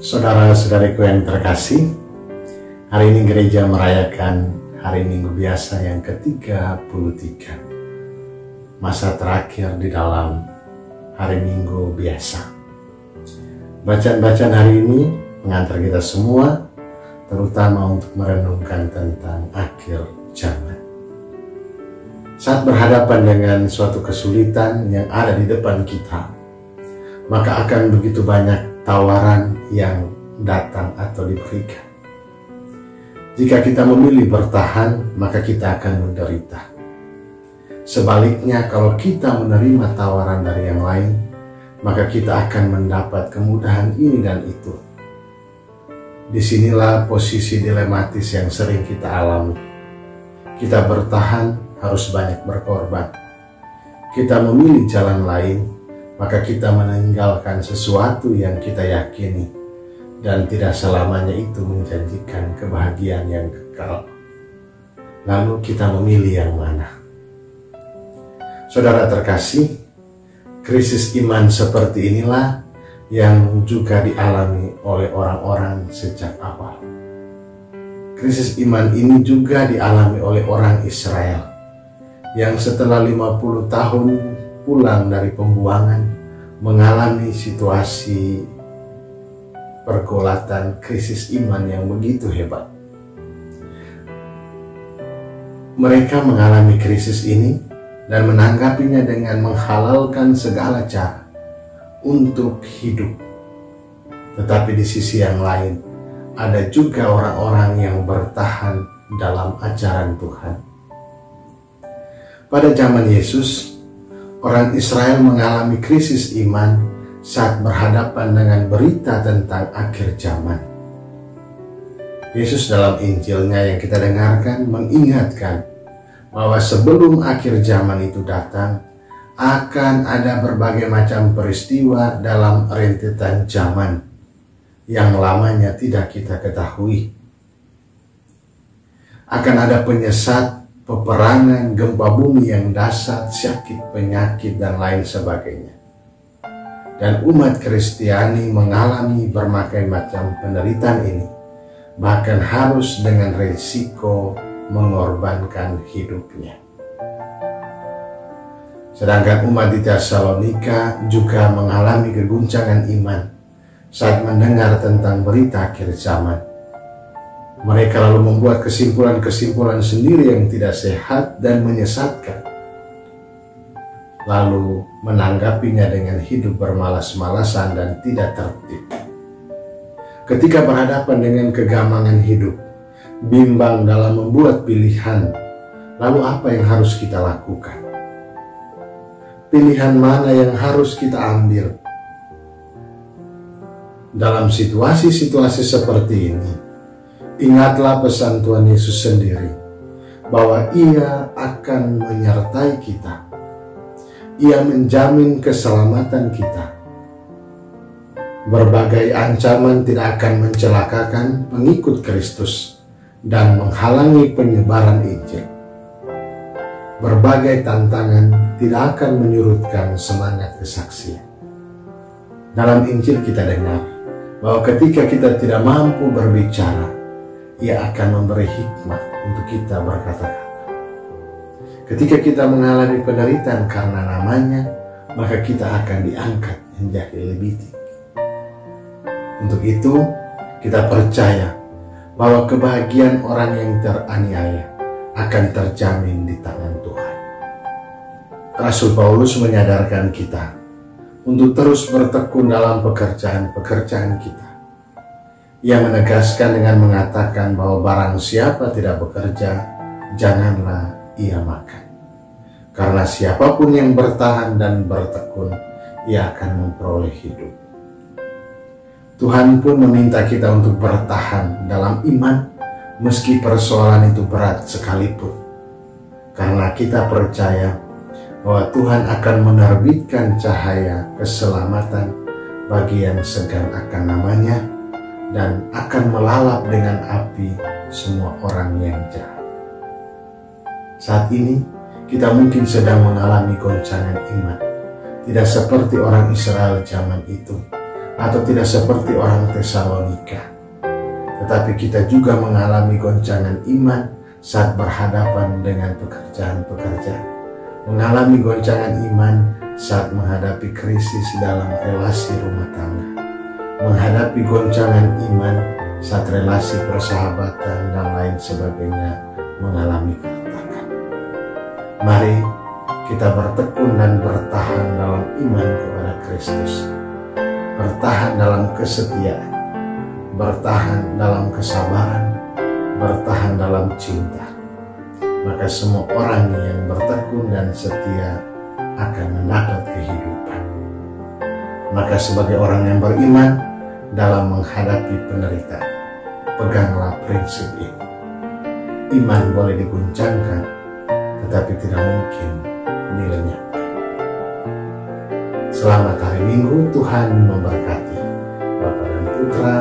Saudara-saudariku yang terkasih, hari ini gereja merayakan hari Minggu biasa yang ke-33, masa terakhir di dalam hari Minggu biasa. Bacaan-bacaan hari ini mengantar kita semua, terutama untuk merenungkan tentang akhir zaman. Saat berhadapan dengan suatu kesulitan yang ada di depan kita, maka akan begitu banyak tawaran yang datang atau diberikan. Jika kita memilih bertahan, maka kita akan menderita. Sebaliknya, kalau kita menerima tawaran dari yang lain, maka kita akan mendapat kemudahan ini dan itu. Disinilah posisi dilematis yang sering kita alami. Kita bertahan harus banyak berkorban. Kita memilih jalan lain, maka kita meninggalkan sesuatu yang kita yakini, dan tidak selamanya itu menjanjikan kebahagiaan yang kekal. Lalu kita memilih yang mana? Saudara terkasih, krisis iman seperti inilah yang juga dialami oleh orang-orang sejak awal. Krisis iman ini juga dialami oleh orang Israel yang setelah 50 tahun pulang dari pembuangan mengalami situasi pergolatan krisis iman yang begitu hebat. Mereka mengalami krisis ini dan menanggapinya dengan menghalalkan segala cara untuk hidup. Tetapi di sisi yang lain, ada juga orang-orang yang bertahan dalam ajaran Tuhan. Pada zaman Yesus, orang Israel mengalami krisis iman saat berhadapan dengan berita tentang akhir zaman. Yesus dalam Injilnya yang kita dengarkan mengingatkan bahwa sebelum akhir zaman itu datang, akan ada berbagai macam peristiwa dalam rentetan zaman yang lamanya tidak kita ketahui. Akan ada penyesat, peperangan, gempa bumi yang dahsyat, sakit, penyakit, dan lain sebagainya. Dan umat Kristiani mengalami berbagai macam penderitaan ini, bahkan harus dengan risiko mengorbankan hidupnya. Sedangkan umat di Tesalonika juga mengalami keguncangan iman saat mendengar tentang berita akhir zaman. Mereka lalu membuat kesimpulan-kesimpulan sendiri yang tidak sehat dan menyesatkan. Lalu menanggapinya dengan hidup bermalas-malasan dan tidak tertib. Ketika berhadapan dengan kegamangan hidup, bimbang dalam membuat pilihan, lalu apa yang harus kita lakukan? Pilihan mana yang harus kita ambil? Dalam situasi-situasi seperti ini, ingatlah pesan Tuhan Yesus sendiri, bahwa Ia akan menyertai kita. Ia menjamin keselamatan kita. Berbagai ancaman tidak akan mencelakakan pengikut Kristus dan menghalangi penyebaran Injil. Berbagai tantangan tidak akan menyurutkan semangat kesaksian. Dalam Injil kita dengar bahwa ketika kita tidak mampu berbicara, Ia akan memberi hikmat untuk kita berkata-kata. Ketika kita mengalami penderitaan karena namanya, maka kita akan diangkat menjadi lebih tinggi. Untuk itu, kita percaya bahwa kebahagiaan orang yang teraniaya akan terjamin di tangan Tuhan. Rasul Paulus menyadarkan kita untuk terus bertekun dalam pekerjaan-pekerjaan kita. Ia menegaskan dengan mengatakan bahwa barang siapa tidak bekerja, janganlah ia makan. Karena siapapun yang bertahan dan bertekun, ia akan memperoleh hidup. Tuhan pun meminta kita untuk bertahan dalam iman, meski persoalan itu berat sekalipun. Karena kita percaya bahwa Tuhan akan menerbitkan cahaya keselamatan bagi yang segan akan namanya, dan akan melalap dengan api semua orang yang jahat. Saat ini kita mungkin sedang mengalami goncangan iman, tidak seperti orang Israel zaman itu, atau tidak seperti orang Tesalonika. Tetapi kita juga mengalami goncangan iman saat berhadapan dengan pekerjaan-pekerjaan. Mengalami goncangan iman saat menghadapi krisis dalam relasi rumah tangga. Menghadapi goncangan iman saat relasi persahabatan dan lain sebagainya mengalami keretakan. Mari kita bertekun dan bertahan dalam iman kepada Kristus. Bertahan dalam kesetiaan, bertahan dalam kesabaran, bertahan dalam cinta. Maka semua orang yang bertekun dan setia akan mendapat kehidupan. Maka sebagai orang yang beriman dalam menghadapi penderitaan, peganglah prinsip ini. Iman boleh diguncangkan, tetapi tidak mungkin dilenyapkan. Selamat hari Minggu, Tuhan memberkati. Bapa dan Putra